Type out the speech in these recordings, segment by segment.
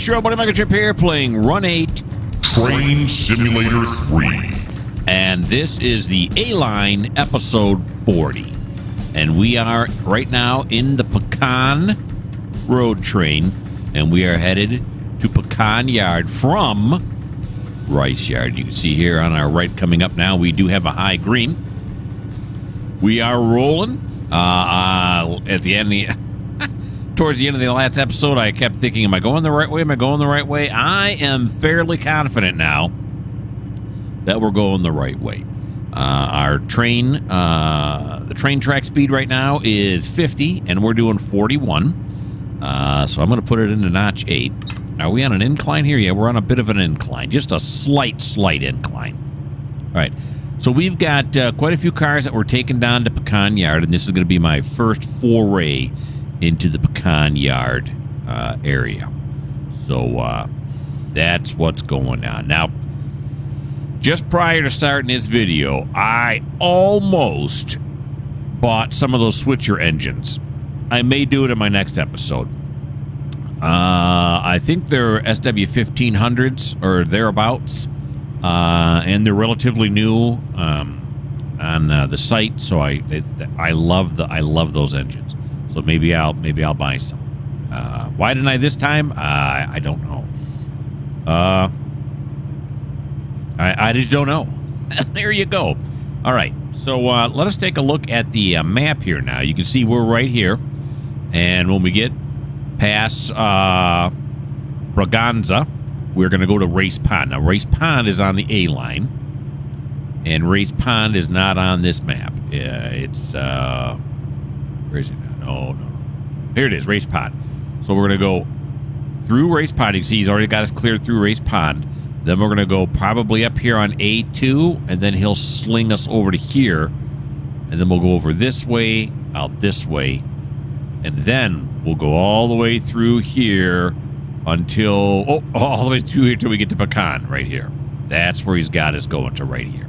It's your old buddy Mikerowchip here playing Run 8 Train Simulator 3. And this is the A-Line episode 40. And we are right now in the Pecan Road Train. And we are headed to Pecan Yard from Rice Yard. You can see here on our right coming up now, we do have a high green. We are rolling. At the end of the... Towards the end of the last episode, I kept thinking, am I going the right way? Am I going the right way? I am fairly confident now that we're going the right way. Our train, the train track speed right now is 50, and we're doing 41. So I'm going to put it into notch 8. Are we on an incline here? Yeah, we're on a bit of an incline. Just a slight incline. All right. So we've got quite a few cars that we're taking down to Pecan Yard, and this is going to be my first foray into the Pecan Yard area. So that's what's going on. Now, just prior to starting this video, I almost bought some of those switcher engines. I may do it in my next episode. I think they're SW1500s or thereabouts, and they're relatively new on the site. So I love those engines. So maybe I'll buy some. Why didn't I this time? I don't know. I just don't know. There you go. All right. So let us take a look at the map here now. You can see we're right here. And when we get past Braganza, we're going to go to Race Pond. Now, Race Pond is on the A-line. And Race Pond is not on this map. It's... where is it now? No. Here it is, Race Pond. So we're going to go through Race Pond. You can see he's already got us cleared through Race Pond. Then we're going to go probably up here on A2, and then he'll sling us over to here. And then we'll go over this way, out this way. And then we'll go all the way through here until... Oh, all the way through here till we get to Pecan right here. That's where he's got us going to right here.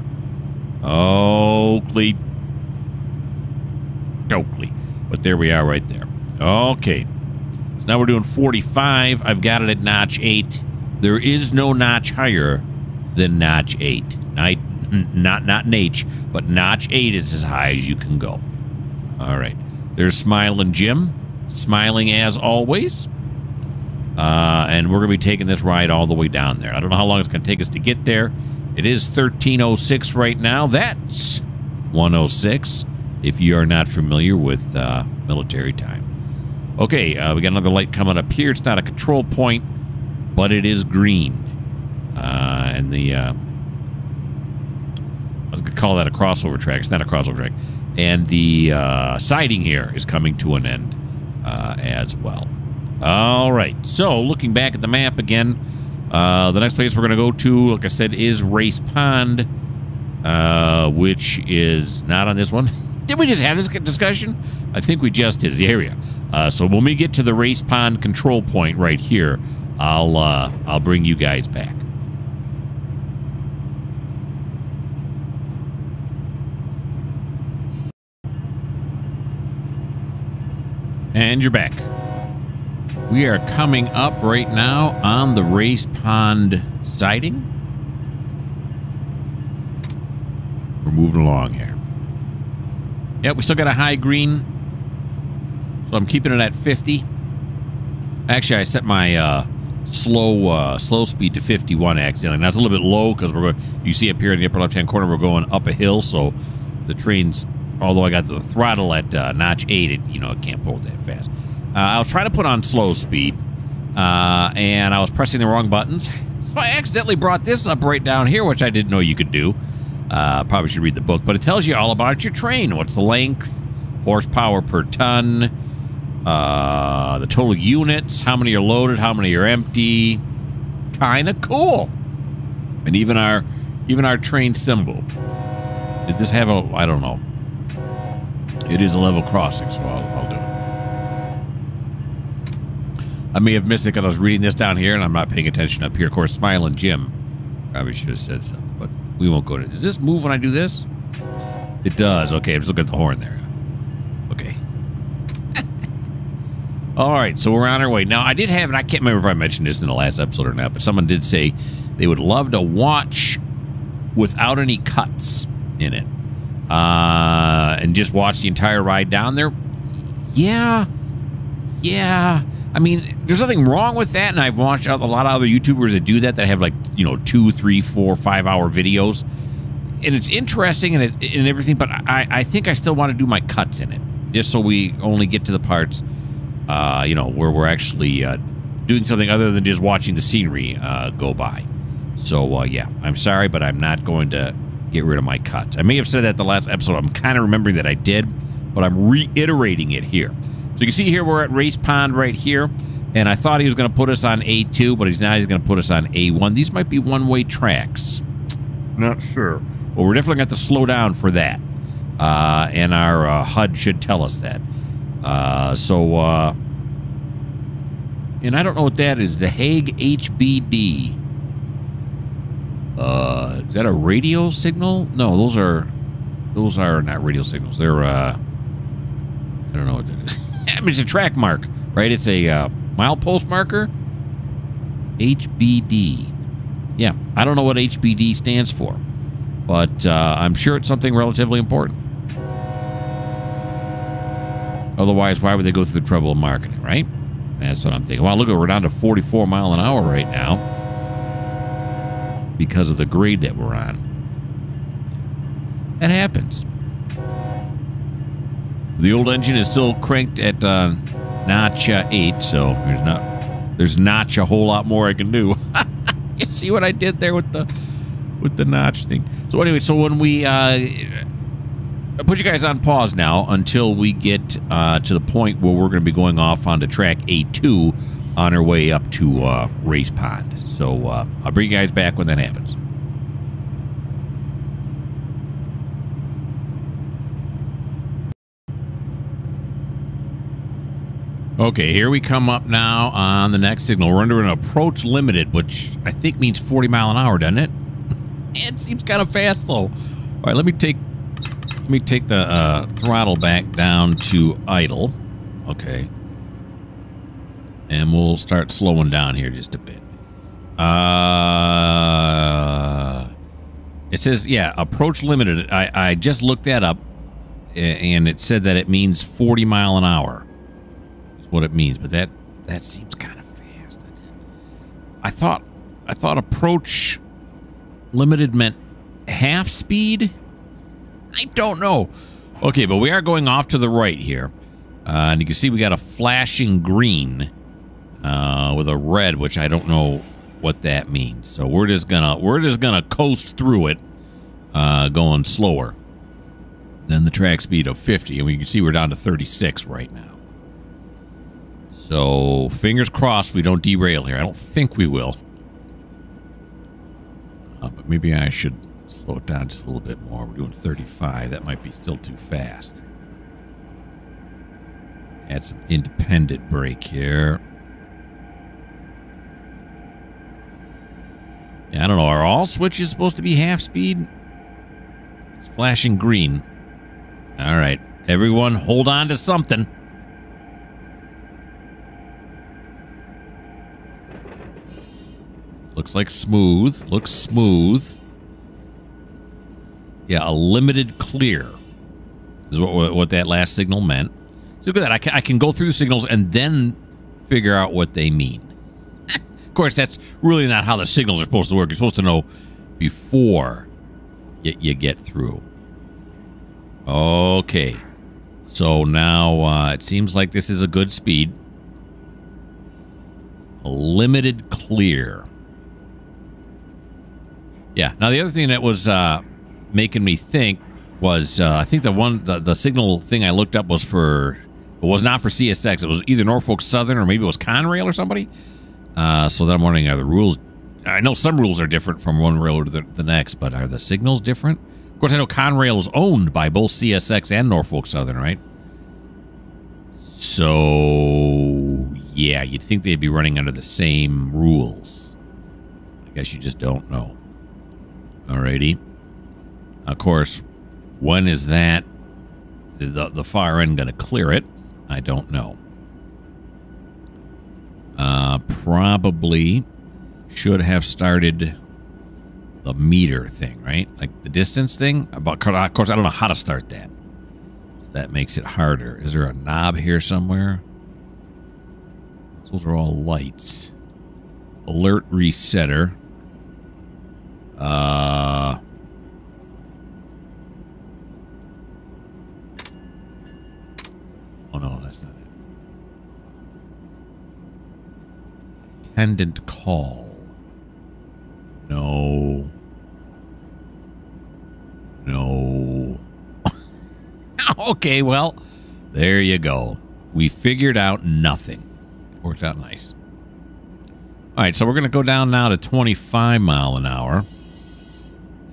Oakley. But there we are right there. Okay. So now we're doing 45. I've got it at notch 8. There is no notch higher than notch 8. Not an H, but notch 8 is as high as you can go. All right. There's Smiling Jim. Smiling as always. And we're going to be taking this ride all the way down there. I don't know how long it's going to take us to get there. It is 13:06 right now. That's 1:06. If you are not familiar with military time. Okay, we got another light coming up here. It's not a control point, but it is green. And the... I was going to call that a crossover track. It's not a crossover track. And the siding here is coming to an end as well. All right, so looking back at the map again, the next place we're going to go to, like I said, is Race Pond, which is not on this one. Did we just have this discussion? I think we just did the area. So when we get to the Race Pond control point right here, I'll bring you guys back. And you're back. We are coming up right now on the Race Pond siding. We're moving along here. Yep, we still got a high green, so I'm keeping it at 50. Actually, I set my slow speed to 51 accidentally. Now it's a little bit low because we're going. You see up here in the upper left-hand corner, we're going up a hill, so the train's. Although I got the throttle at notch 8, it can't pull that fast. I was trying to put on slow speed, and I was pressing the wrong buttons, so I accidentally brought this up right down here, which I didn't know you could do. Probably should read the book, but it tells you all about your train. What's the length, horsepower per ton, the total units, how many are loaded, how many are empty. Kind of cool. And even our train symbol. Did this have a? I don't know. It is a level crossing, so I'll do it. I may have missed it because I was reading this down here and I'm not paying attention up here. Of course, Smiling Jim probably should have said something, but we won't go to. Does this move when I do this? It does. Okay, I'm just looking at the horn there. Okay. All right, so we're on our way. Now, I did have, and I can't remember if I mentioned this in the last episode or not, but someone did say they would love to watch without any cuts in it. And just watch the entire ride down there. Yeah. I mean, there's nothing wrong with that, and I've watched a lot of other YouTubers that do that have like, 2, 3, 4, 5 hour videos. And it's interesting and everything, but I think I still want to do my cuts in it, just so we only get to the parts, where we're actually doing something other than just watching the scenery go by. So, yeah, I'm sorry, but I'm not going to get rid of my cuts. I may have said that the last episode. I'm kind of remembering that I did, but I'm reiterating it here. So you can see here we're at Race Pond right here, and I thought he was going to put us on A2, but he's not. He's going to put us on A1. These might be one-way tracks. Not sure. But we're definitely going to have to slow down for that, and our HUD should tell us that. And I don't know what that is. The Hague HBD. Is that a radio signal? No, those are not radio signals. They're I don't know what that is. I mean, it's a track mark, right? It's a milepost marker. HBD. Yeah, I don't know what HBD stands for, but I'm sure it's something relatively important. Otherwise, why would they go through the trouble of marketing, right? That's what I'm thinking. Well, look, we're down to 44 mile an hour right now because of the grade that we're on. That happens. The old engine is still cranked at notch 8, so there's not a whole lot more I can do. You see what I did there with the notch thing? So anyway, so when we I'll put you guys on pause now until we get to the point where we're going to be going off onto track A2 on our way up to Race Pond. So I'll bring you guys back when that happens. Okay, here we come up now on the next signal. We're under an approach limited, which I think means 40 mile an hour, doesn't it? It seems kind of fast, though. All right, let me take the throttle back down to idle. Okay. And we'll start slowing down here just a bit. It says, yeah, approach limited. I just looked that up, and it said that it means 40 mile an hour. What it means, but that seems kind of fast. I thought approach limited meant half speed. I don't know. Okay, but we are going off to the right here, and you can see we got a flashing green with a red, which I don't know what that means. So we're just gonna coast through it, going slower than the track speed of 50, and we can see we're down to 36 right now. So, fingers crossed we don't derail here. I don't think we will. But maybe I should slow it down just a little bit more. We're doing 35. That might be still too fast. Add some independent brake here. Yeah, I don't know. Are all switches supposed to be half speed? It's flashing green. All right. Everyone, hold on to something. Looks like smooth. Looks smooth. Yeah, a limited clear is what that last signal meant. So look at that. I can go through the signals and then figure out what they mean. Of course, that's really not how the signals are supposed to work. You're supposed to know before you get through. Okay. So now it seems like this is a good speed. A limited clear. Yeah. Now, the other thing that was making me think was I think the signal thing I looked up was not for CSX. It was either Norfolk Southern or maybe it was Conrail or somebody. So then I'm wondering, are the rules... I know some rules are different from one railroad to the next, but are the signals different? Of course, I know Conrail is owned by both CSX and Norfolk Southern, right? So, yeah, you'd think they'd be running under the same rules. I guess you just don't know. Alrighty. Of course, when is that the far end going to clear it? I don't know. Probably should have started the meter thing, right? Like the distance thing. Of course, I don't know how to start that. So that makes it harder. Is there a knob here somewhere? Those are all lights. Alert resetter. Oh no, that's not it. Attendant call. No. No. Okay, well, there you go. We figured out nothing. It worked out nice. All right, so we're going to go down now to 25 mile an hour.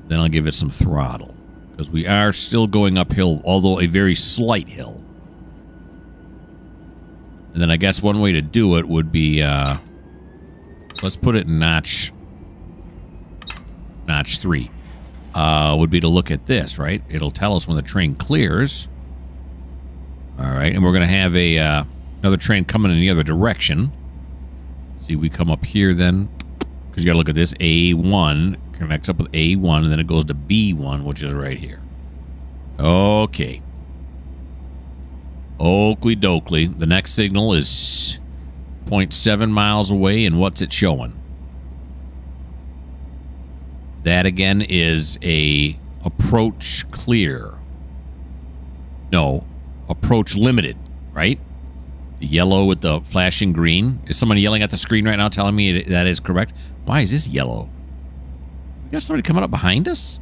Then I'll give it some throttle because we are still going uphill, although a very slight hill. And then I guess one way to do it would be, let's put it in notch 3. Would be to look at this, right? It'll tell us when the train clears. All right, and we're going to have a another train coming in the other direction. See, we come up here then, because you got to look at this. A1 connects up with A1, and then it goes to B1, which is right here. Okay. Oakley dokley. The next signal is 0.7 miles away, and what's it showing? That again is a approach clear. No, approach limited, right? The yellow with the flashing green. Is someone yelling at the screen right now telling me that is correct? Why is this yellow? We got somebody coming up behind us?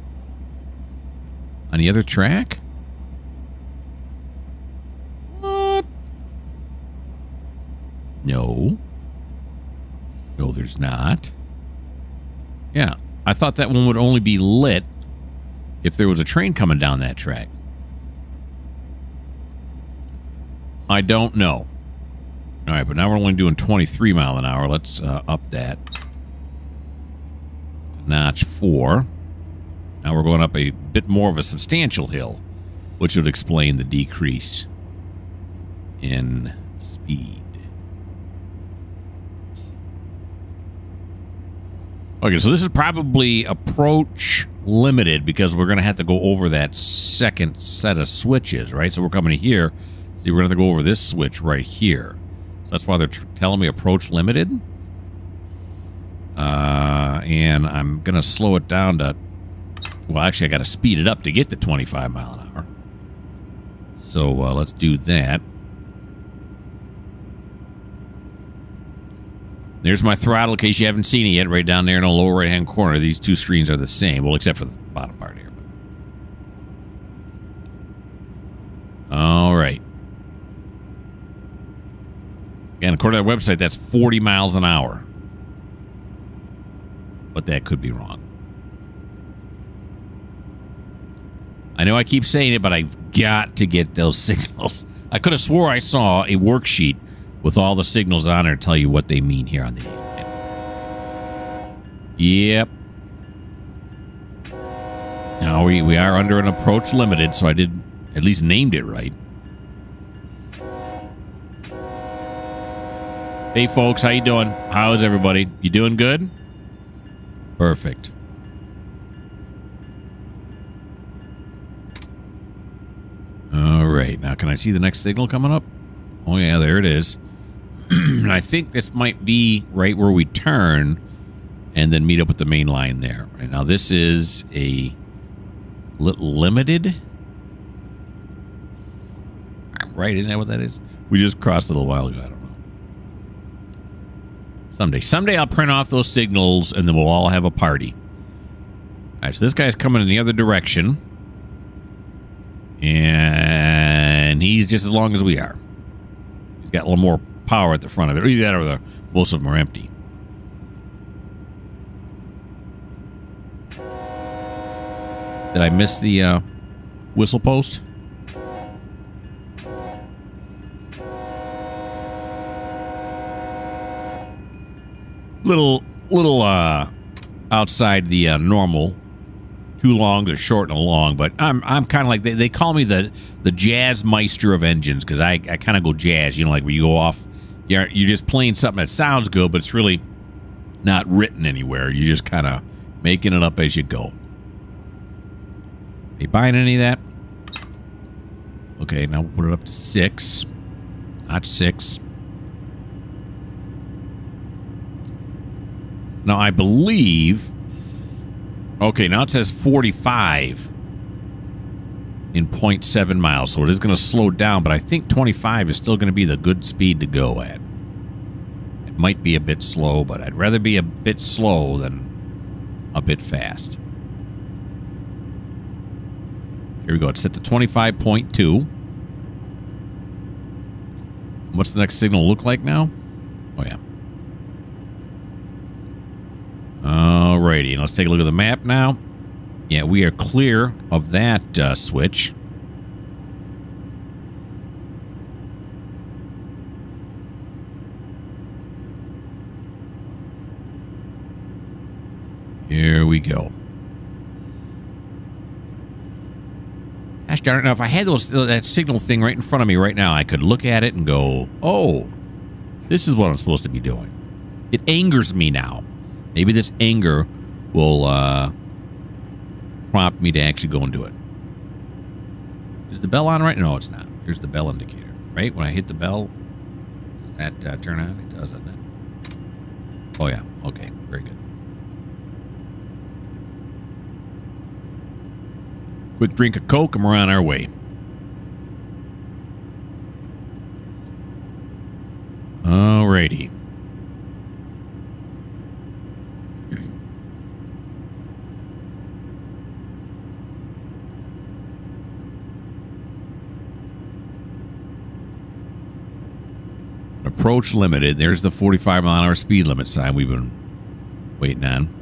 On the other track? What? No. No, there's not. Yeah. I thought that one would only be lit if there was a train coming down that track. I don't know. All right, but now we're only doing 23 mile an hour. Let's up that to notch 4. Now we're going up a bit more of a substantial hill, which would explain the decrease in speed. Okay, so this is probably approach limited because we're going to have to go over that second set of switches, right? So we're coming here. See, we're going to have to go over this switch right here. So that's why they're telling me approach limited. And I'm going to slow it down to... Well, actually, I got to speed it up to get to 25 mile an hour. So let's do that. There's my throttle, in case you haven't seen it yet, right down there in the lower right-hand corner. These two screens are the same. Well, except for the bottom part here. All right. Again, according to our website, that's 40 miles an hour. But that could be wrong. I know I keep saying it, but I've got to get those signals. I could have swore I saw a worksheet with all the signals on there to tell you what they mean here on the map. Yep. Now we are under an approach limited, so I did at least named it right. Hey folks, how you doing? How is everybody? You doing good? Perfect. All right, now can I see the next signal coming up? Oh yeah, there it is. I think this might be right where we turn and then meet up with the main line there. Right now, this is a limited. Right, isn't that what that is? We just crossed it a little while ago. I don't know. Someday I'll print off those signals and then we'll all have a party. All right, so this guy's coming in the other direction. And he's just as long as we are. He's got a little more power at the front of it. Or either that or most of them are empty. Did I miss the whistle post? Little outside the normal. 2 longs, a short and a long, but I'm kind of like they call me the jazz meister of engines because I kind of go jazz, you know, like where you go off you're just playing something that sounds good, but it's really not written anywhere. You're just kind of making it up as you go. Are you buying any of that? Okay, now we'll put it up to 6. Not 6. Now, I believe... Okay, now it says 45 in 0.7 miles, so it is going to slow down, but I think 25 is still going to be the good speed to go at. It might be a bit slow, but I'd rather be a bit slow than a bit fast. Here we go. It's set to 25.2. What's the next signal look like now? Oh, yeah. Alrighty, and let's take a look at the map now. Yeah, we are clear of that switch. Here we go. Gosh darn it, now if I had that signal thing right in front of me right now, I could look at it and go, oh, this is what I'm supposed to be doing. It angers me now. Maybe this anger will prompt me to actually go and do it. Is the bell on right? No, it's not. Here's the bell indicator. Right? When I hit the bell, does that turn on? It does, doesn't it? Oh, yeah. Okay. Very good. Quick drink of Coke and we're on our way. Alrighty. Approach limited. There's the 45-mile-an-hour speed limit sign we've been waiting on.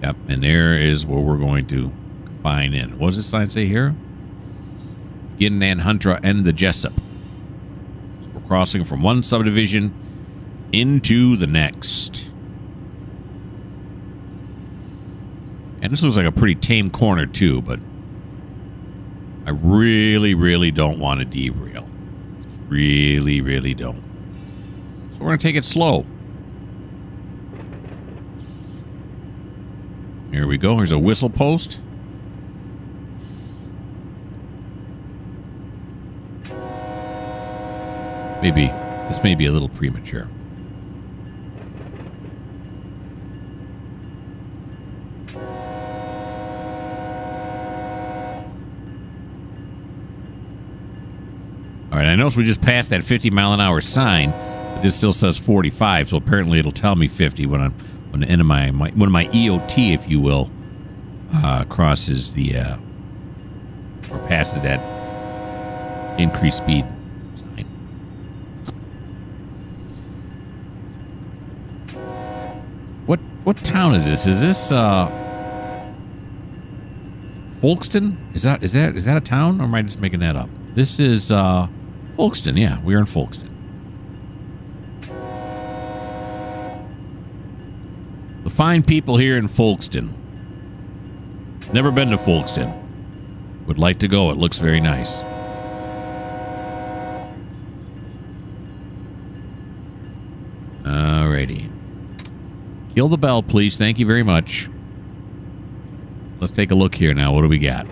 Yep, and there is where we're going to combine in. What does this sign say here? Begin and Hunter and the Jessup. So we're crossing from one subdivision into the next. And this looks like a pretty tame corner too, but I really, really don't want to derail. Really, really don't. So we're going to take it slow. Here we go. Here's a whistle post. Maybe this may be a little premature. All right, I noticed we just passed that 50-mile-an-hour sign, but this still says 45, so apparently it'll tell me 50 when the end of my EOT, if you will, crosses the or passes that increased speed sign. What town is this? Is this Folkston? Is that a town, or am I just making that up? This is Folkston. Yeah, we're in Folkston. The fine people here in Folkston. Never been to Folkston. Would like to go. It looks very nice. Alrighty. Kill the bell, please. Thank you very much. Let's take a look here now. What do we got?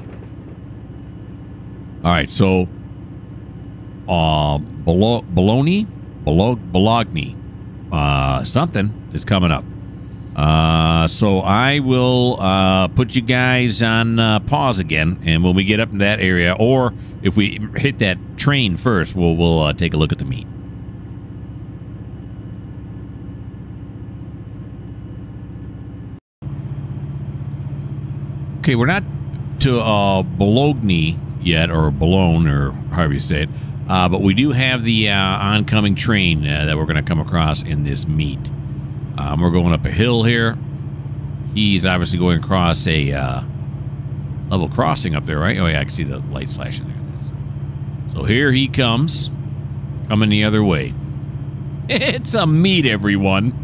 All right, so Bologna, something is coming up. So I will put you guys on pause again, and when we get up in that area, or if we hit that train first, we'll take a look at the meat. Okay, we're not to Bologna yet, or Boulogne, or however you say it, but we do have the oncoming train that we're going to come across in this meet. We're going up a hill here. He's obviously going across a level crossing up there, right? Oh yeah, I can see the lights flashing there. So here he comes, coming the other way. It's a meet, everyone.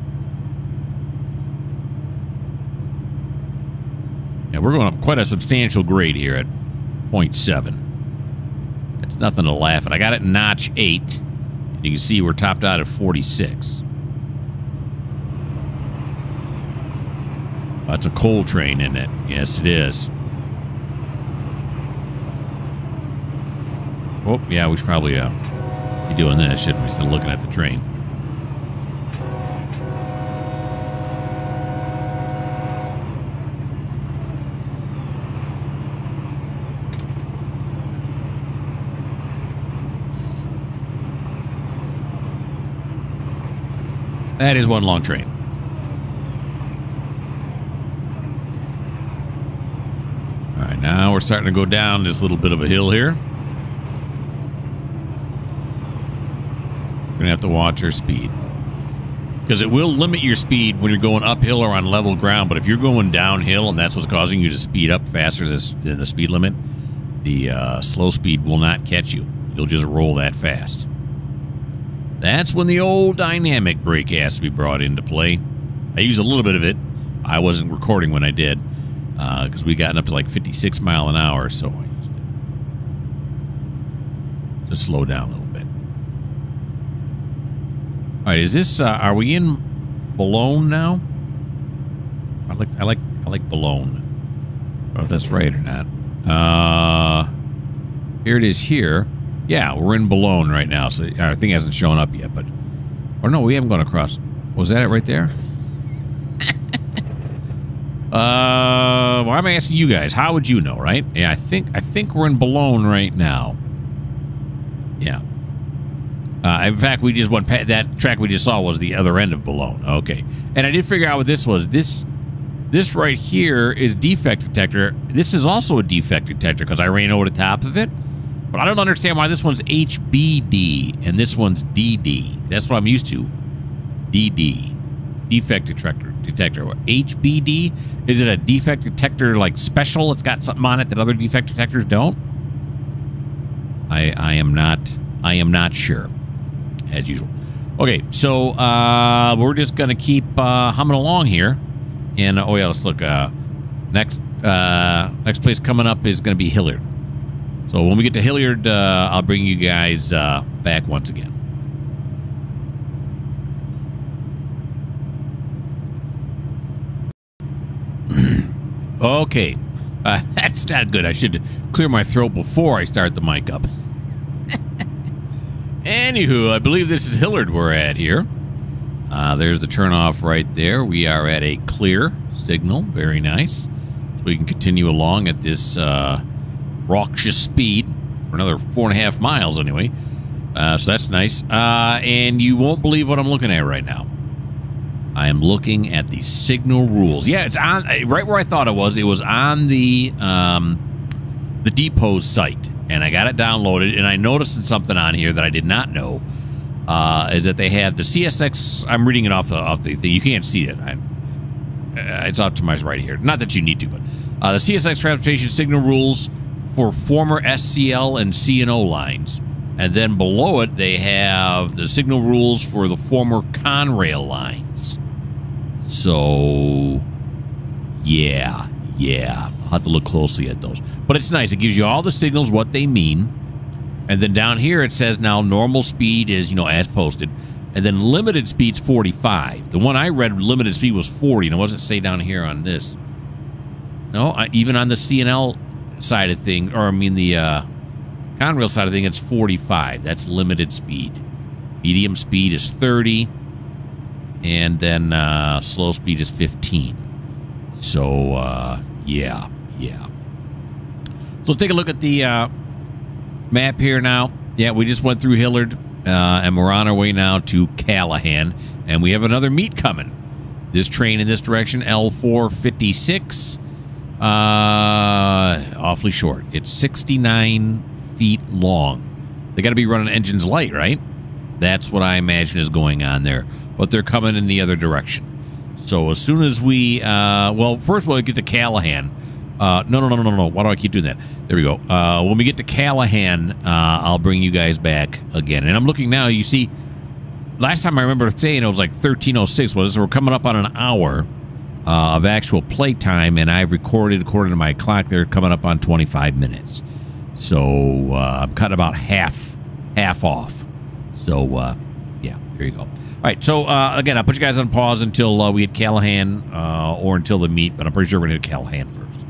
Yeah, we're going up quite a substantial grade here at 0.7. It's nothing to laugh at. I got it notch 8. You can see we're topped out at 46. That's a coal train, isn't it? Yes, it is. Oh, yeah, we should probably be doing this, shouldn't we? Instead of looking at the train. That is one long train. All right, now we're starting to go down this little bit of a hill here. We're going to have to watch our speed. Because it will limit your speed when you're going uphill or on level ground, but if you're going downhill and that's what's causing you to speed up faster than the speed limit, the slow speed will not catch you. You'll just roll that fast. That's when the old dynamic brake has to be brought into play. I used a little bit of it. I wasn't recording when I did, because we gotten up to like 56 miles an hour, so I used it. Just slow down a little bit. All right, is this? Are we in Boulogne now? I like Boulogne. I don't know if that's right or not. Here it is here. Yeah, we're in Boulogne right now, so our thing hasn't shown up yet, but... Or no, we haven't gone across. Was that it right there? Well, I'm asking you guys. How would you know, right? Yeah, I think we're in Boulogne right now. Yeah. In fact, we just went past... That track we just saw was the other end of Boulogne. Okay. And I did figure out what this was. This right here is defect detector. This is also a defect detector because I ran over the top of it. But I don't understand why this one's HBD and this one's DD. That's what I'm used to. DD. Defect detector. HBD? Is it a defect detector like special? It's got something on it that other defect detectors don't? I am not sure. As usual. Okay, so we're just gonna keep humming along here. And oh yeah, let's look. Next place coming up is gonna be Hilliard. So when we get to Hilliard, I'll bring you guys back once again. Okay. That's not good. I should clear my throat before I start the mic up. Anywho, I believe this is Hilliard we're at here. There's the turnoff right there. We are at a clear signal. Very nice. So we can continue along at this... raucous speed for another 4.5 miles anyway. So that's nice. And you won't believe what I'm looking at right now. I am looking at the signal rules. Yeah, it's on right where I thought it was. It was on the Depot site, and I got it downloaded. And I noticed something on here that I did not know is that they have the CSX. I'm reading it off the thing. You can't see it. It's off to my right here. Not that you need to, but the CSX transportation signal rules for former SCL and C&O lines. And then below it, they have the signal rules for the former Conrail lines. So, yeah. I'll have to look closely at those. But it's nice. It gives you all the signals, what they mean. And then down here, it says now normal speed is, as posted. And then limited speed's 45. The one I read, limited speed was 40. Now, what does it say down here on this? No, even on the C&L side of thing, or I mean the Conrail side of thing, it's 45. That's limited speed. Medium speed is 30, and then slow speed is 15. So yeah. So let's take a look at the map here now. Yeah, we just went through Hilliard, and we're on our way now to Callahan, and we have another meet coming. This train in this direction, L456. Awfully short. It's 69 feet long. They got to be running engines light, right? That's what I imagine is going on there. But they're coming in the other direction. So as soon as we, well, first we'll get to Callahan. No. Why do I keep doing that? There we go. When we get to Callahan, I'll bring you guys back again. And I'm looking now. You see, last time I remember saying it was like 13:06. Well, so we're coming up on an hour of actual play time, and I've recorded, according to my clock, they're coming up on 25 minutes. So I'm cutting about half off. So, yeah, there you go. All right, so, again, I'll put you guys on pause until we hit Callahan or until the meet, but I'm pretty sure we're going to hit Callahan first.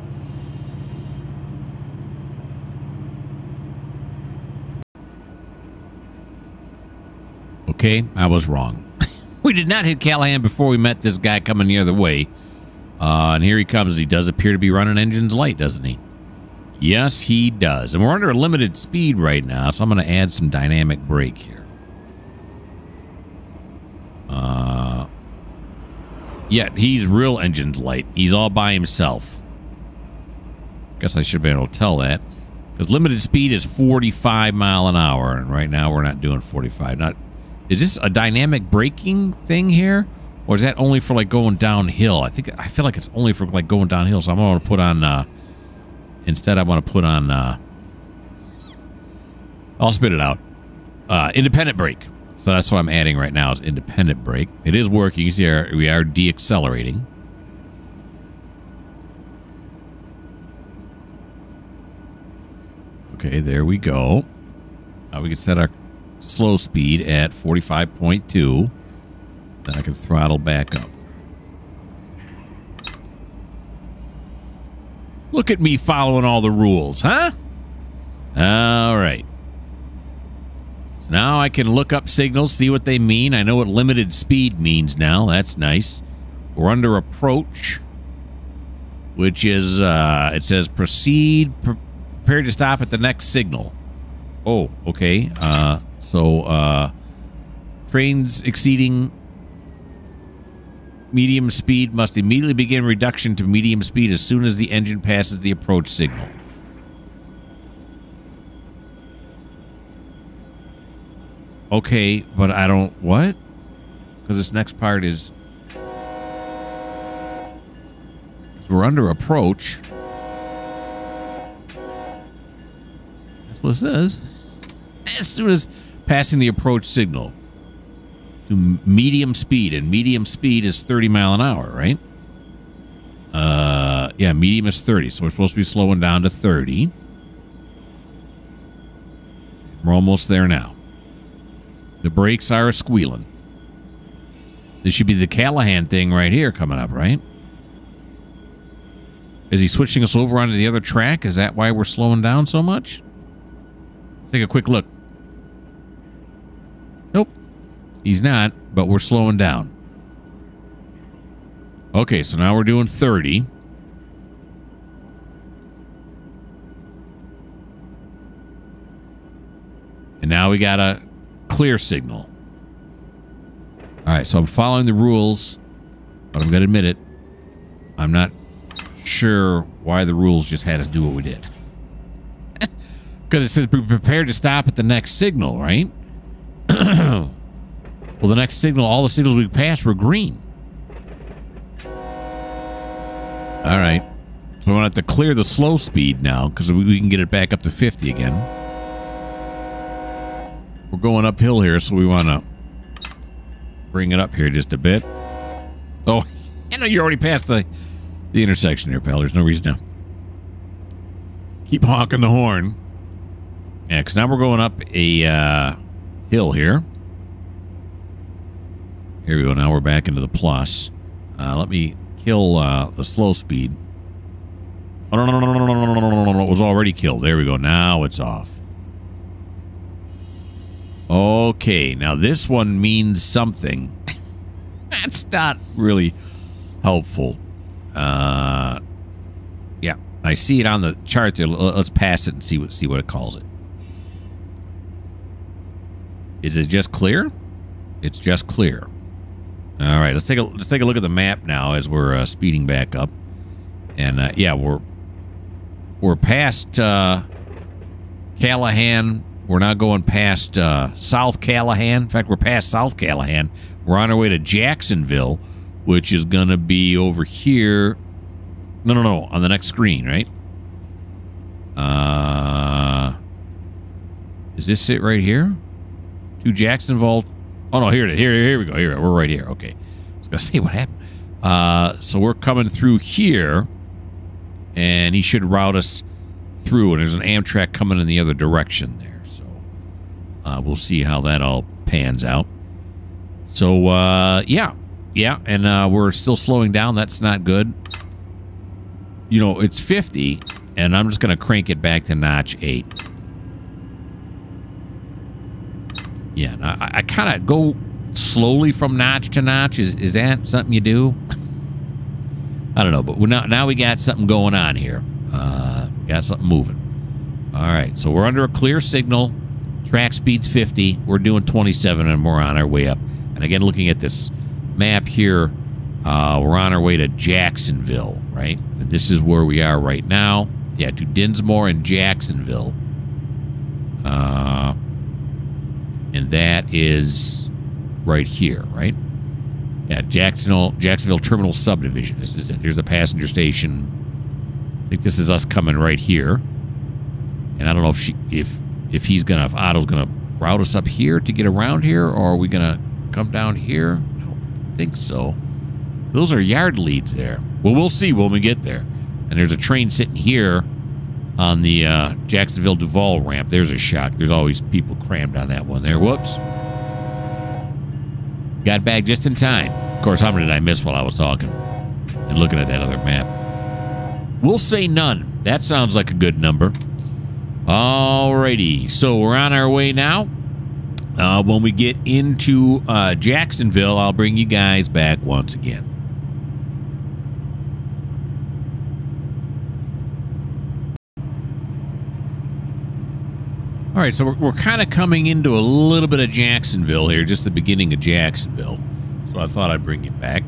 Okay, I was wrong. We did not hit Callahan before we met this guy coming the other way. And here he comes. He does appear to be running engines light, doesn't he? Yes, he does. And we're under a limited speed right now, so I'm going to add some dynamic brake here. Yeah, he's real engines light. He's all by himself. Guess I should be able to tell that. Because limited speed is 45 mile an hour, and right now we're not doing 45. Is this a dynamic braking thing here? Or is that only for, like, going downhill? I feel like it's only for, like, going downhill. So I'm going to put on, instead I want to put on, I'll spit it out. Independent brake. So that's what I'm adding right now is independent brake. It is working. You see, we are deaccelerating. Okay, there we go. We can set our slow speed at 45.2. Then I can throttle back up. Look at me following all the rules, huh? All right. So now I can look up signals, see what they mean. I know what limited speed means now. That's nice. We're under approach, which is, it says proceed, prepare to stop at the next signal. Oh, okay. Trains exceeding medium speed must immediately begin reduction to medium speed as soon as the engine passes the approach signal. Okay, but I don't... What? Because this next part is... We're under approach. That's what it says. As soon as passing the approach signal. To medium speed, and medium speed is 30 mile an hour, right? Yeah, medium is 30, so we're supposed to be slowing down to 30. We're almost there now. The brakes are squealing. This should be the Callahan thing right here coming up, right? Is he switching us over onto the other track? Is that why we're slowing down so much? Take a quick look. Nope. He's not, but we're slowing down. Okay, so now we're doing 30. And now we got a clear signal. All right, so I'm following the rules, but I'm going to admit it. I'm not sure why the rules just had us do what we did. Because it says be prepared to stop at the next signal, right? Well, the next signal, all the signals we passed were green. All right. So we're going to have to clear the slow speed now because we can get it back up to 50 again. We're going uphill here, so we want to bring it up here just a bit. Oh, I know you already passed the intersection here, pal. There's no reason to keep honking the horn. Yeah, because now we're going up a hill here. Here we go. Now we're back into the plus. Let me kill the slow speed. Oh, no. It was already killed. There we go. Now it's off. Okay. Now this one means something. That's not really helpful. Yeah. I see it on the chart there. Let's pass it and see what it calls it. Is it just clear? It's just clear. All right, let's take a look at the map now as we're speeding back up, and yeah, we're past Callahan. We're now going past South Callahan. In fact, we're past South Callahan. We're on our way to Jacksonville, which is gonna be over here. No, on the next screen, right? Is this it right here? To Jacksonville. Oh no, here we go. Here we're right here. Okay, I was gonna say what happened. So we're coming through here, and he should route us through. And there's an Amtrak coming in the other direction there. So, We'll see how that all pans out. So, yeah, and we're still slowing down. That's not good. You know, it's 50, and I'm just going to crank it back to notch 8. Yeah, and I kind of go slowly from notch to notch. Is that something you do? I don't know, but now we got something going on here. We got something moving. All right, so we're under a clear signal. Track speed's 50. We're doing 27, and we're on our way up. And again, looking at this map here, we're on our way to Jacksonville, right? And this is where we are right now. Yeah, to Dinsmore and Jacksonville. And that is right here, right? Yeah, Jacksonville Terminal Subdivision. This is it. There's the passenger station. I think this is us coming right here. And I don't know if Otto's gonna route us up here to get around here, or are we gonna come down here? I don't think so. Those are yard leads there. Well, we'll see when we get there. And there's a train sitting here on the Jacksonville Duval ramp. There's a shock. There's always people crammed on that one there. Whoops. Got back just in time. Of course, how many did I miss while I was talking and looking at that other map? We'll say none. That sounds like a good number. Alrighty. So we're on our way now. When we get into Jacksonville, I'll bring you guys back once again. All right, so we're kind of coming into a little bit of Jacksonville here, just the beginning of Jacksonville. So I thought I'd bring you back.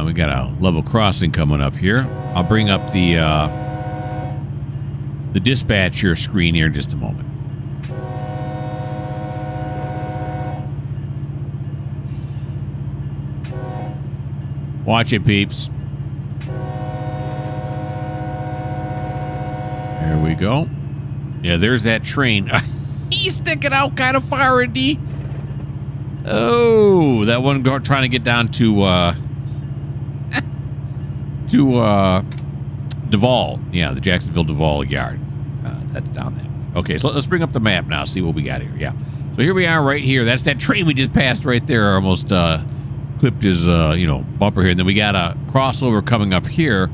We got a level crossing coming up here. I'll bring up the dispatcher screen here in just a moment. Watch it, peeps. Here we go. Yeah, there's that train. He's sticking out kind of far, indeed. Oh, that one trying to get down to Duval. Yeah, the Jacksonville Duval yard. That's down there. Okay, so let's bring up the map now, see what we got here. Yeah. So here we are right here. That's that train we just passed right there. Almost clipped his, bumper here. And then we got a crossover coming up here.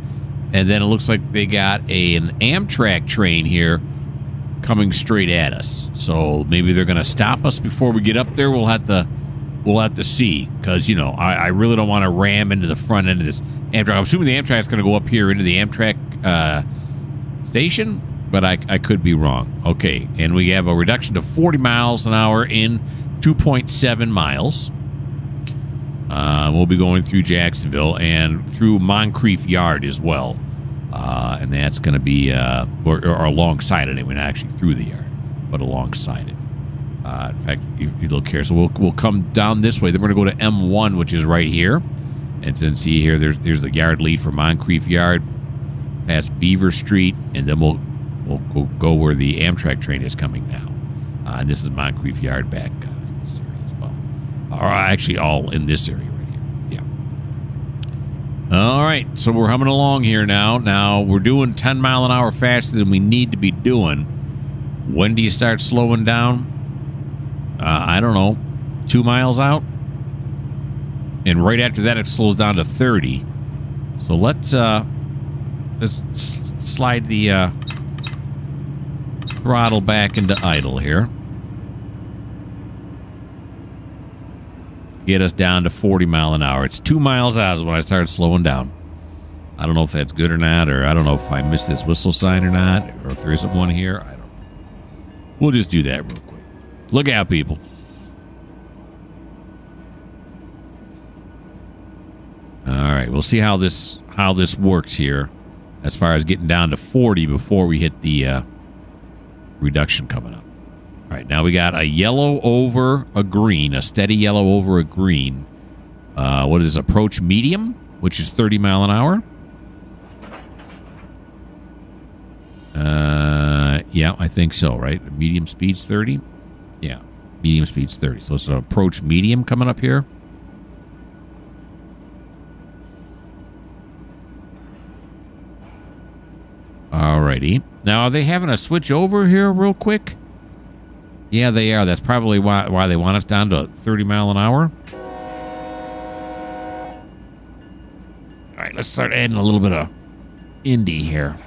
And then it looks like they got an Amtrak train here coming straight at us. So maybe they're going to stop us before we get up there. We'll have to see, because, I really don't want to ram into the front end of this Amtrak. I'm assuming the Amtrak is going to go up here into the Amtrak station, but I could be wrong. Okay, and we have a reduction to 40 miles an hour in 2.7 miles. We'll be going through Jacksonville and through Moncrief Yard as well. And that's going to be, or alongside it. I mean, not actually through the yard, but alongside it. In fact, you look here. So we'll come down this way. Then we're going to go to M1, which is right here. And then see here, there's the yard lead for Moncrief Yard, past Beaver Street, and then we'll go where the Amtrak train is coming now. And this is Moncrief Yard back in this area as well. Or actually all in this area right here. Yeah. All right, so we're humming along here now. Now, we're doing 10 mile an hour faster than we need to be doing. When do you start slowing down? I don't know, 2 miles out? And right after that, it slows down to 30. So let's slide the throttle back into idle here. Get us down to 40 mile an hour. It's 2 miles out is when I started slowing down. I don't know if that's good or not, or I don't know if I missed this whistle sign or not, or if there isn't one here. I don't know. We'll just do that real quick. Look out, people. All right, we'll see how this works here as far as getting down to 40 before we hit the reduction coming up. All right, now we got a yellow over a green, a steady yellow over a green. What is approach medium, which is 30 mile an hour. Yeah, I think so, right? Medium speed's 30. Yeah, medium speed's 30. So it's an approach medium coming up here. Alrighty. Now, are they having a switch over here real quick? Yeah, they are. That's probably why they want us down to 30 mile an hour. All right, let's start adding a little bit of Indy here.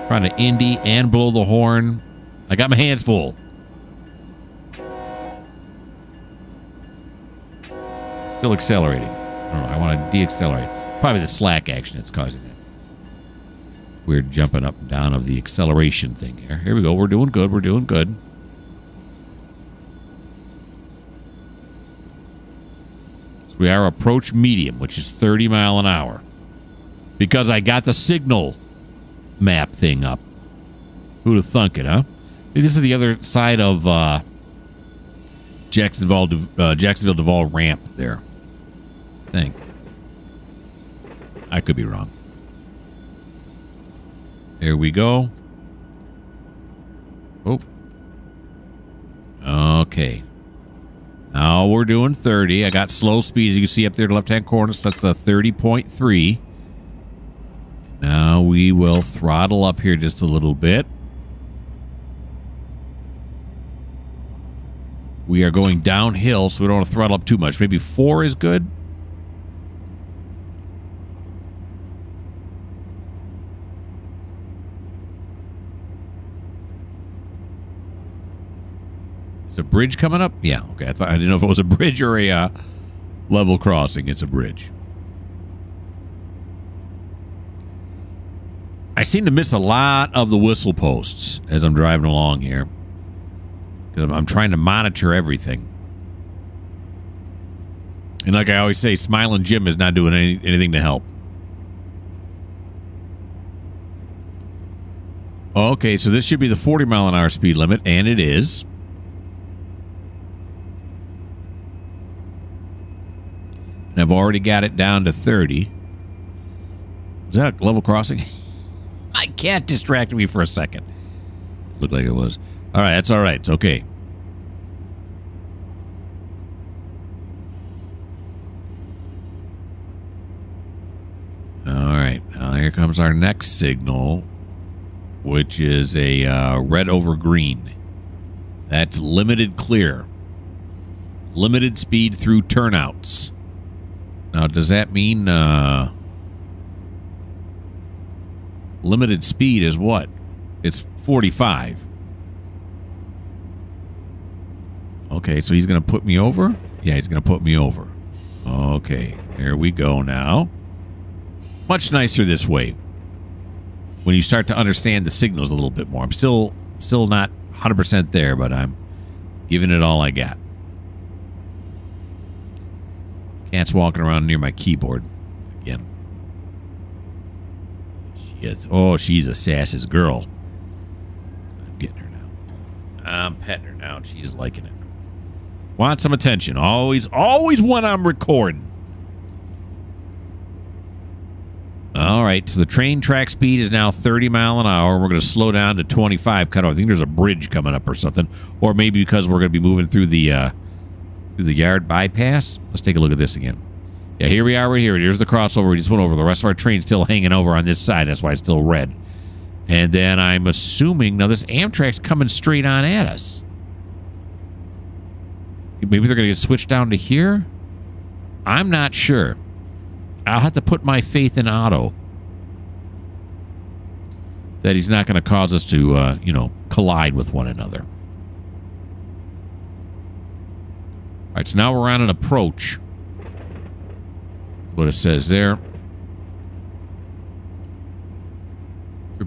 Trying to Indy and blow the horn. I got my hands full. Still accelerating. I don't know. I want to de-accelerate. Probably the slack action that's causing that. Weird jumping up and down of the acceleration thing here. Here we go. We're doing good. We're doing good. So we are approach medium, which is 30 mile an hour. Because I got the signal map thing up. Who'd have thunk it, huh? This is the other side of Jacksonville Duval ramp there. I think. I could be wrong. There we go. Oh. Okay. Now we're doing 30. I got slow speed, as you can see up there in the left-hand corner, set to 30.3. Now we will throttle up here just a little bit. We are going downhill, so we don't want to throttle up too much. Maybe 4 is good. Is a bridge coming up? Yeah, okay. I didn't know if it was a bridge or a level crossing. It's a bridge. I seem to miss a lot of the whistle posts as I'm driving along here. Because I'm trying to monitor everything. And like I always say, Smiling Jim is not doing anything to help. Okay, so this should be the 40 mile an hour speed limit, and it is. And I've already got it down to 30. Is that a level crossing? I can't distract me for a second. Looked like it was. All right, that's all right. It's okay. All right, now here comes our next signal, which is a red over green. That's limited clear. Limited speed through turnouts. Now, does that mean limited speed is what? It's 45. Okay, so he's going to put me over? Yeah, he's going to put me over. Okay, here we go now. Much nicer this way. When you start to understand the signals a little bit more. I'm still not 100% there, but I'm giving it all I got. Cat's walking around near my keyboard again. She is. Oh, she's a sassy girl. I'm getting her now. I'm petting her now, and she's liking it. Want some attention. Always when I'm recording. All right, so the train track speed is now 30 mile an hour. We're going to slow down to 25. Kind of, I think there's a bridge coming up or something, or maybe because we're going to be moving through the yard bypass. Let's take a look at this again. Yeah, here we are. We're here. Here's the crossover. We just went over. The rest of our train's still hanging over on this side. That's why it's still red. And then I'm assuming now this Amtrak's coming straight on at us. Maybe they're going to get switched down to here. I'm not sure. I'll have to put my faith in Otto that he's not going to cause us to, collide with one another. All right, so now we're on an approach. What it says there. Be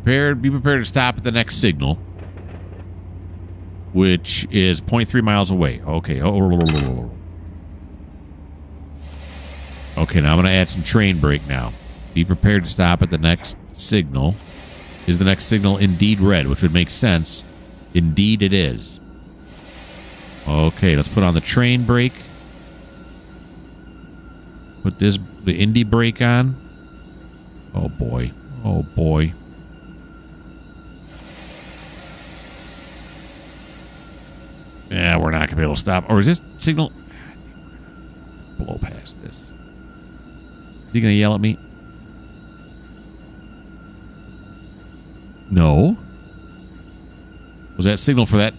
prepared to stop at the next signal, which is 0.3 miles away. Okay. Okay, now I'm going to add some train brake now. Be prepared to stop at the next signal. Is the next signal indeed red, which would make sense. Indeed it is. Okay, let's put on the train brake. Put the Indy brake on. Oh, boy. Oh, boy. Yeah, we're not going to be able to stop. Or is this signal... I think we're going to blow past this. Is he going to yell at me? No. Was that signal for that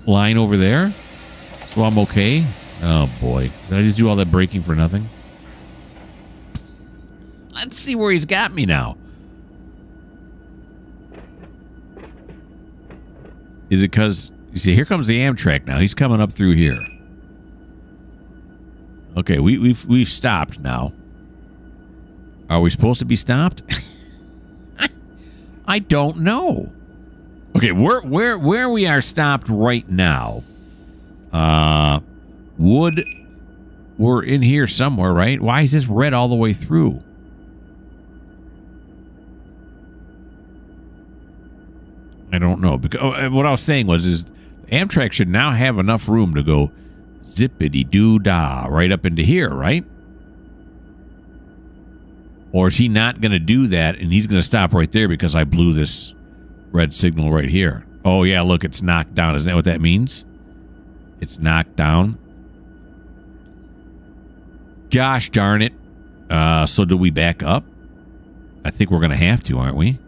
line over there? So I'm okay? Oh, boy. Did I just do all that braking for nothing? Let's see where he's got me now. Is it because... You see, here comes the Amtrak now. He's coming up through here. Okay, we've stopped now. Are we supposed to be stopped? I don't know. Okay, where we are stopped right now. We're in here somewhere, right? Why is this red all the way through? I don't know. Because what I was saying was Amtrak should now have enough room to go zippity-doo-dah right up into here, right? Or is he not going to do that and he's going to stop right there because I blew this red signal right here? Oh, yeah, look, it's knocked down. Isn't that what that means? It's knocked down. Gosh darn it. So do we back up? I think we're going to have to, aren't we?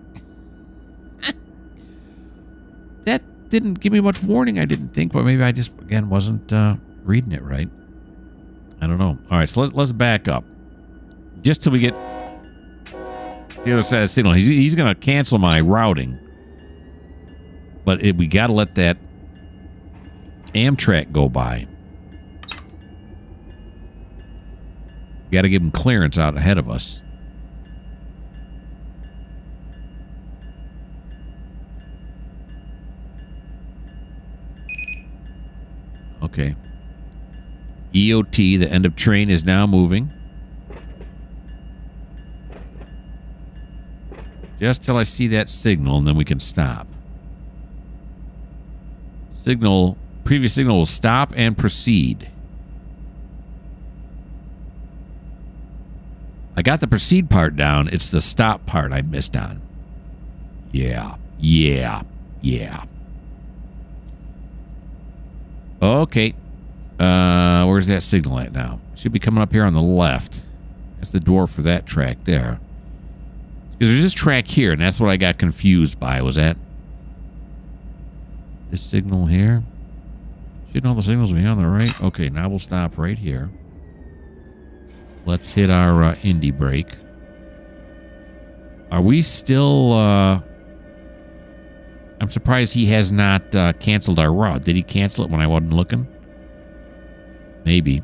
That didn't give me much warning, I didn't think, but maybe I just, again, wasn't reading it right. I don't know. All right, so let's back up. Just till we get the other side of the signal. He's going to cancel my routing. But we got to let that Amtrak go by. Got to give him clearance out ahead of us. Okay. EOT, the end of train, is now moving. Just till I see that signal, and then we can stop. Signal, previous signal will stop and proceed. I got the proceed part down. It's the stop part I missed on. Yeah. Okay. Where's that signal at now? Should be coming up here on the left. That's the door for that track there. Because there's this track here, and that's what I got confused by. Was that this signal here? Shouldn't all the signals be on the right? Okay, now we'll stop right here. Let's hit our indie brake. Are we still... I'm surprised he has not canceled our route. Did he cancel it when I wasn't looking? Maybe.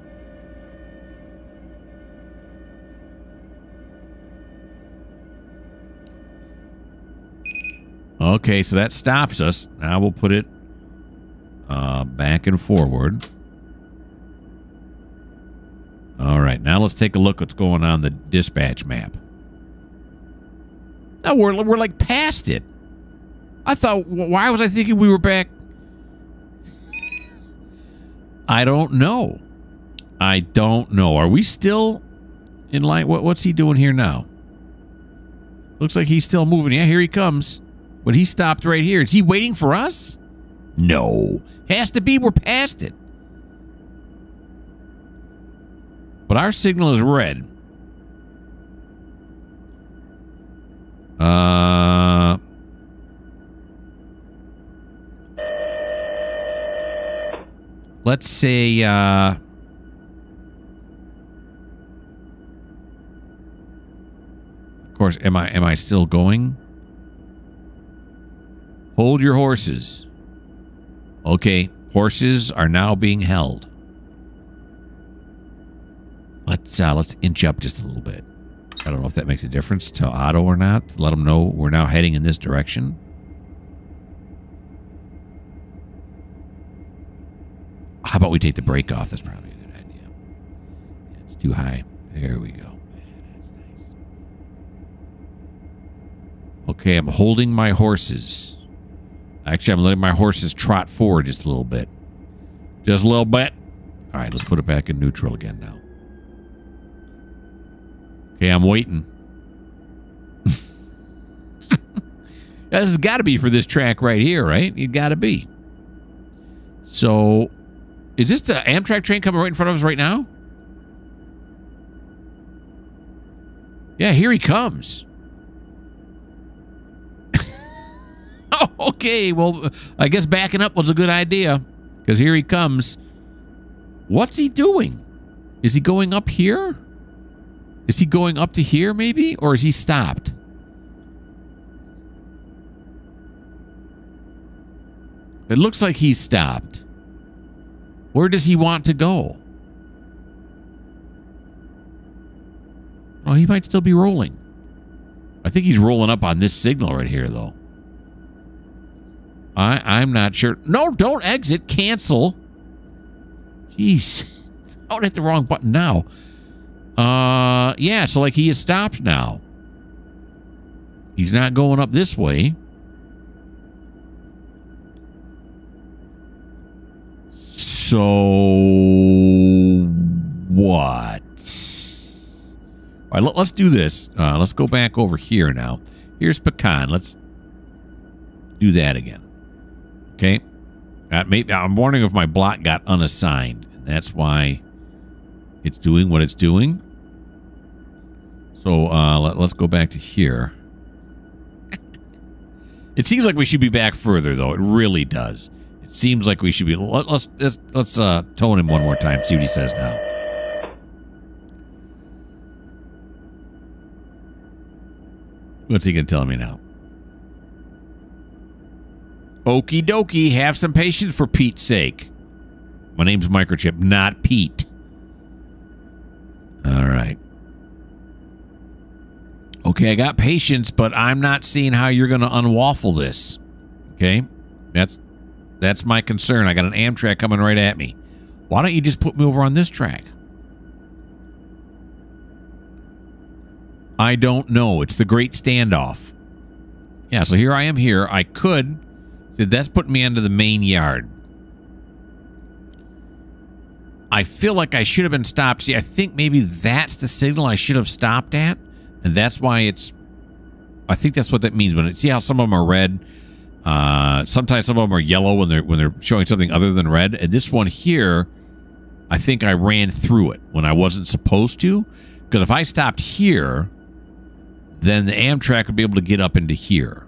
Okay, so that stops us. Now we'll put it back and forward. All right, now let's take a look what's going on the dispatch map. No, we're like past it. I thought, why was I thinking we were back? I don't know. I don't know. Are we still in line? What's he doing here now? Looks like he's still moving. Yeah, here he comes. But he stopped right here. Is he waiting for us? No. Has to be. We're past it. But our signal is red. Let's say, of course, am I still going? Hold your horses. Okay, horses are now being held. Let's inch up just a little bit. I don't know if that makes a difference to Otto or not. Let him know we're now heading in this direction. How about we take the brake off? That's probably a good idea. Yeah, it's too high. There we go. That's nice. Okay, I'm holding my horses. Actually, I'm letting my horses trot forward just a little bit. Just a little bit. All right, let's put it back in neutral again now. Okay, I'm waiting. This has got to be for this track right here, right? You got to be. So, is this the Amtrak train coming right in front of us right now? Yeah, here he comes. Oh, Okay, well, I guess backing up was a good idea because here he comes. What's he doing? Is he going up here? Is he going up to here maybe? Or is he stopped? It looks like he's stopped. Where does he want to go? Oh, he might still be rolling. I think he's rolling up on this signal right here, though. I'm not sure. No, don't exit. Cancel. Jeez. Don't hit the wrong button now. Yeah, so like he is stopped now. He's not going up this way. So what? All right, let's do this. Let's go back over here now. Here's Pecan. Let's do that again. Okay. Maybe I'm wondering if my block got unassigned. And that's why it's doing what it's doing. So let's go back to here. It seems like we should be back further, though. It really does. It seems like we should be. Let's tone him one more time. See what he says now. What's he going to tell me now? Okie dokie. Have some patience for Pete's sake. My name's Mikerowchip, not Pete. All right. Okay, I got patience, but I'm not seeing how you're going to unwaffle this. Okay? That's my concern. I got an Amtrak coming right at me. Why don't you just put me over on this track? I don't know. It's the great standoff. Yeah, so here I am here. I could. That's putting me into the main yard. I feel like I should have been stopped. See, I think maybe that's the signal I should have stopped at. And that's why it's... I think that's what that means. When see how some of them are red? Sometimes some of them are yellow when they're showing something other than red. And this one here, I think I ran through it when I wasn't supposed to. Because if I stopped here, then the Amtrak would be able to get up into here.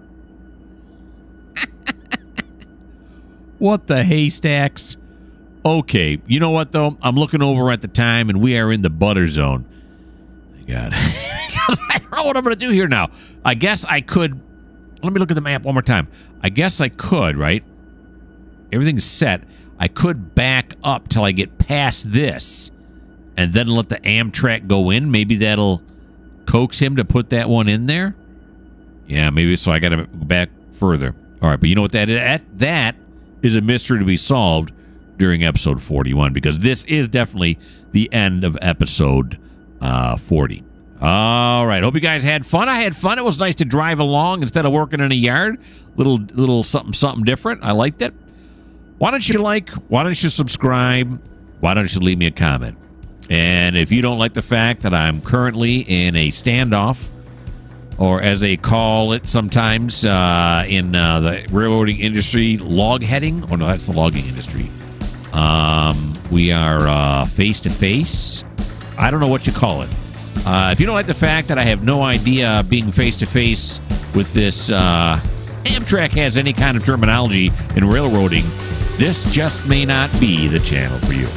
What the haystacks? Okay, you know what, though? I'm looking over at the time, and we are in the butter zone. Thank God. Because I don't know what I'm going to do here now. I guess I could... Let me look at the map one more time. I guess I could, right? Everything's set. I could back up till I get past this, and then let the Amtrak go in. Maybe that'll coax him to put that one in there. Yeah, maybe so. I got to go back further. All right, but you know what that is? That is a mystery to be solved during episode 41, because this is definitely the end of episode 40. All right, hope you guys had fun. I had fun. It was nice to drive along instead of working in a yard. Little something different. I liked it. Why don't you like? Why don't you subscribe? Why don't you leave me a comment? And if you don't like the fact that I'm currently in a standoff, or as they call it sometimes in the railroading industry, log heading. Oh, no, that's the logging industry. We are face-to-face. I don't know what you call it. If you don't like the fact that I have no idea being face-to-face with this Amtrak has any kind of terminology in railroading, this just may not be the channel for you.